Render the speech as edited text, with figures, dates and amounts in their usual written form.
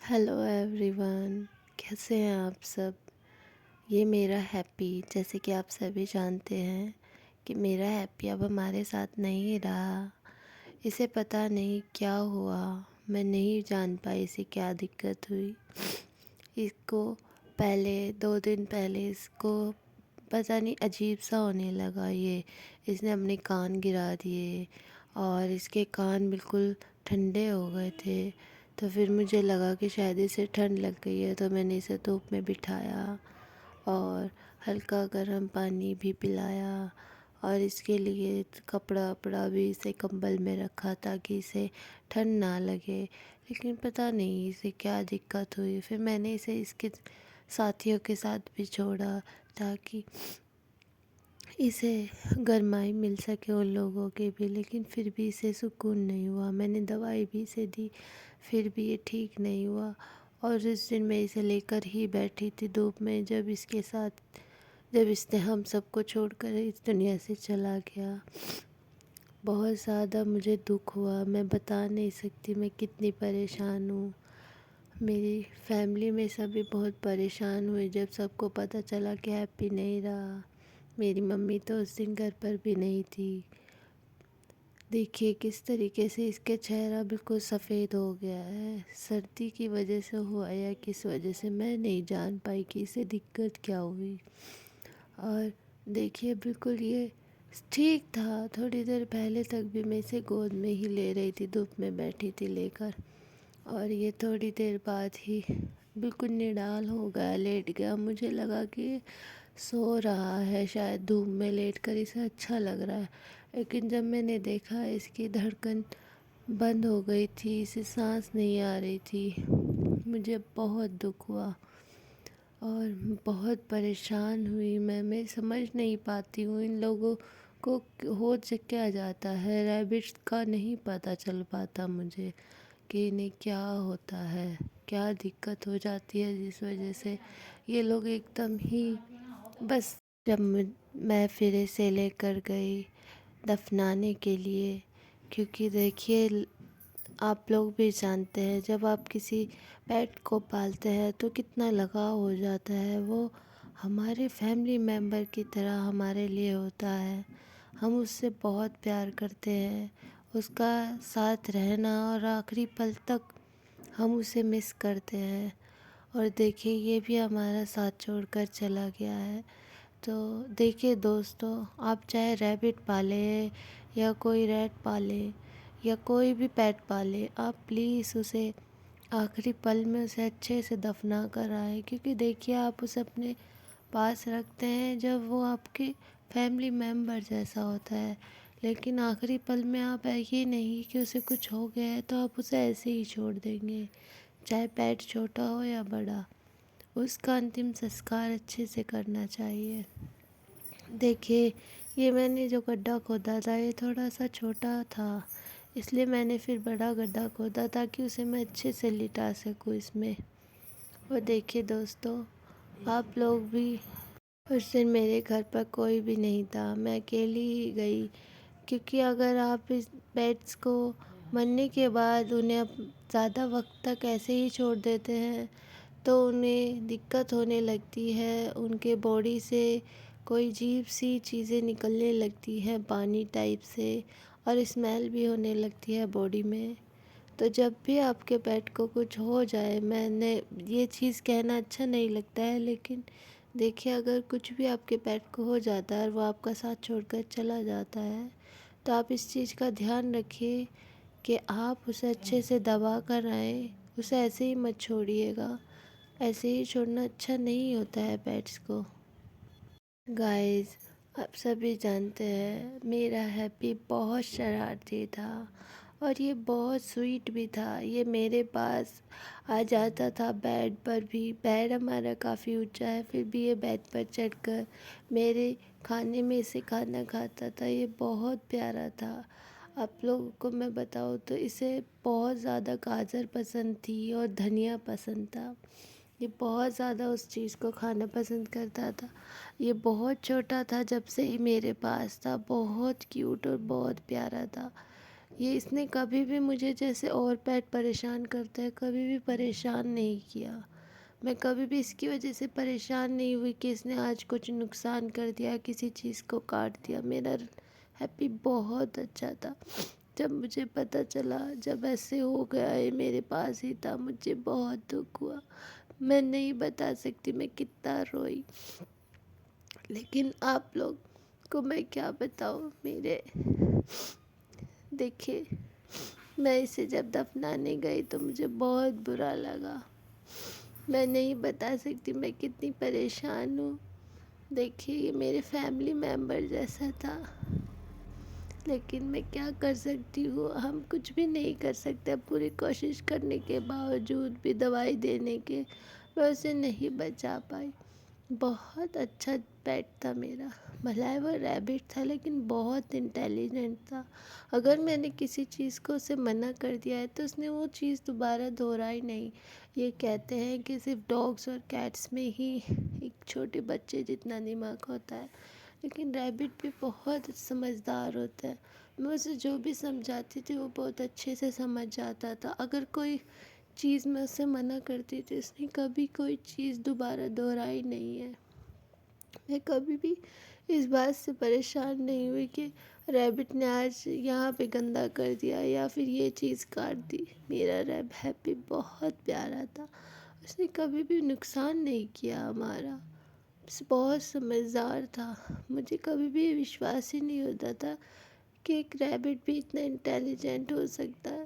Hello everyone. कैसे हैं आप सब। ये मेरा हैप्पी, जैसे कि आप सभी जानते हैं कि मेरा हैप्पी अब हमारे साथ नहीं रहा। इसे पता नहीं क्या हुआ। मैं नहीं जान पाई इसे क्या दिक्कत हुई। इसको पहले 2 दिन पहले इसको पता नहीं अजीब सा होने लगा। ये इसने अपने कान गिरा दिए और इसके कान बिल्कुल ठंडे हो गए थे। तो फिर मुझे लगा कि शायद इसे ठंड लग गई है, तो मैंने इसे धूप में बिठाया और हल्का गर्म पानी भी पिलाया और इसके लिए कपड़ा वपड़ा भी इसे कंबल में रखा ताकि इसे ठंड ना लगे। लेकिन पता नहीं इसे क्या दिक्कत हुई। फिर मैंने इसे इसके साथियों के साथ भी छोड़ा ताकि इसे गरमाई मिल सके उन लोगों के भी। लेकिन फिर भी इसे सुकून नहीं हुआ। मैंने दवाई भी इसे दी, फिर भी ये ठीक नहीं हुआ। और उस दिन मैं इसे लेकर ही बैठी थी धूप में, जब इसने हम सबको छोड़कर इस दुनिया से चला गया। बहुत ज़्यादा मुझे दुख हुआ। मैं बता नहीं सकती मैं कितनी परेशान हूँ। मेरी फैमिली में सभी बहुत परेशान हुए जब सबको पता चला कि हैप्पी नहीं रहा। मेरी मम्मी तो उस दिन घर पर भी नहीं थी। देखिए किस तरीके से इसके चेहरा बिल्कुल सफ़ेद हो गया है। सर्दी की वजह से हुआ या किस वजह से मैं नहीं जान पाई कि इसे दिक्कत क्या हुई। और देखिए बिल्कुल ये ठीक था। थोड़ी देर पहले तक भी मैं इसे गोद में ही ले रही थी, धूप में बैठी थी लेकर। और ये थोड़ी देर बाद ही बिल्कुल निडाल हो गया, लेट गया। मुझे लगा कि सो रहा है, शायद धूप में लेट कर इसे अच्छा लग रहा है। लेकिन जब मैंने देखा इसकी धड़कन बंद हो गई थी, इसे सांस नहीं आ रही थी। मुझे बहुत दुख हुआ और बहुत परेशान हुई। मैं समझ नहीं पाती हूँ इन लोगों को हो क्या जाता है। रैबिट्स का नहीं पता चल पाता मुझे कि इन्हें क्या होता है, क्या दिक्कत हो जाती है जिस वजह से ये लोग एकदम ही बस। जब मैं फिर इसे लेकर गई दफनाने के लिए, क्योंकि देखिए आप लोग भी जानते हैं जब आप किसी पेट को पालते हैं तो कितना लगाव हो जाता है। वो हमारे फैमिली मेम्बर की तरह हमारे लिए होता है। हम उससे बहुत प्यार करते हैं। उसका साथ रहना और आखिरी पल तक हम उसे मिस करते हैं। और देखिए ये भी हमारा साथ छोड़कर चला गया है। तो देखिए दोस्तों, आप चाहे रैबिट पालें या कोई रेट पाले या कोई भी पेट पाले, आप प्लीज़ उसे आखिरी पल में उसे अच्छे से दफना कर आए। क्योंकि देखिए आप उसे अपने पास रखते हैं जब वो आपके फैमिली मेम्बर जैसा होता है। लेकिन आखिरी पल में आप ये नहीं कि उसे कुछ हो गया है तो आप उसे ऐसे ही छोड़ देंगे। चाहे पेट छोटा हो या बड़ा, उसका अंतिम संस्कार अच्छे से करना चाहिए। देखिए ये मैंने जो गड्ढा खोदा था ये थोड़ा सा छोटा था, इसलिए मैंने फिर बड़ा गड्ढा खोदा ताकि उसे मैं अच्छे से लिटा सकूँ इसमें। और देखिए दोस्तों, आप लोग भी, उस दिन मेरे घर पर कोई भी नहीं था, मैं अकेली ही गई। क्योंकि अगर आप इस पेट्स को मरने के बाद उन्हें ज़्यादा वक्त तक ऐसे ही छोड़ देते हैं तो उन्हें दिक्कत होने लगती है। उनके बॉडी से कोई अजीब सी चीज़ें निकलने लगती हैं पानी टाइप से, और स्मेल भी होने लगती है बॉडी में। तो जब भी आपके पेट को कुछ हो जाए, मैंने ये चीज़ कहना अच्छा नहीं लगता है, लेकिन देखिए अगर कुछ भी आपके पेट को हो जाता है और वो आपका साथ छोड़कर चला जाता है तो आप इस चीज़ का ध्यान रखिए कि आप उसे अच्छे से दबा कर आएँ। उसे ऐसे ही मत छोड़िएगा। ऐसे ही छोड़ना अच्छा नहीं होता है पेट्स को। गाइस, आप सभी जानते हैं मेरा हैप्पी बहुत शरारती था और ये बहुत स्वीट भी था। ये मेरे पास आ जाता था बेड पर भी। बेड हमारा काफ़ी ऊंचा है, फिर भी ये बेड पर चढ़कर मेरे खाने में से खाना खाता था। ये बहुत प्यारा था। आप लोगों को मैं बताऊँ तो इसे बहुत ज़्यादा गाजर पसंद थी और धनिया पसंद था। ये बहुत ज़्यादा उस चीज़ को खाना पसंद करता था। ये बहुत छोटा था जब से ही मेरे पास था, बहुत क्यूट और बहुत प्यारा था। یہ اس نے کبھی بھی مجھے جیسے اور پیٹ پریشان کرتا ہے کبھی بھی پریشان نہیں کیا. میں کبھی بھی اس کی وجہ سے پریشان نہیں ہوئی کہ اس نے آج کچھ نقصان کر دیا، کسی چیز کو کاٹ دیا. میرا ہیپی بہت اچھا تھا. جب مجھے پتہ چلا، جب ایسے ہو گیا ہے میرے پاس ہی تھا، مجھے بہت دکھ ہوا. میں نہیں بتا سکتی میں کتنا روئی. لیکن آپ لوگ کو میں کیا بتاؤں. دیکھے میں اسے جب دفنانے گئی تو مجھے بہت برا لگا. میں نہیں بتا سکتی میں کتنی پریشان ہوں. دیکھیے یہ میرے فیملی ممبر جیسا تھا، لیکن میں کیا کر سکتی ہوں. ہم کچھ بھی نہیں کر سکتے. پوری کوشش کرنے کے باوجود بھی، دوائی دینے کے، میں اسے نہیں بچا پائی. بہت اچھا پیٹ تھا میرا. بھلے وہ ریبٹ تھا لیکن بہت انٹیلیجنٹ تھا. اگر میں نے کسی چیز کو اسے منع کر دیا ہے تو اس نے وہ چیز دوبارہ دہرائی نہیں. یہ کہتے ہیں کہ صرف ڈاگس اور کیٹس میں ہی ایک چھوٹے بچے جتنا دماغ ہوتا ہے، لیکن ریبٹ بھی بہت سمجھدار ہوتا ہے. میں اسے جو بھی سمجھاتی تھی وہ بہت اچھے سے سمجھ جاتا تھا. اگر کوئی چیز میں اسے منع کرتی تھی، اس نے کبھی کوئی چیز دوبارہ دہرائی نہیں ہے. میں کبھی بھی اس بات سے پریشان نہیں ہوئی کہ ریبٹ نے آج یہاں پہ گندا کر دیا یا پھر یہ چیز کاٹ دی. میرا ہیپی بہت پیارا تھا. اس نے کبھی بھی نقصان نہیں کیا ہمارا. بہت سمجھدار تھا. مجھے کبھی بھی وشواس ہی نہیں ہوتا تھا کہ ایک ریبٹ بھی اتنا انٹیلیجنٹ ہو سکتا ہے.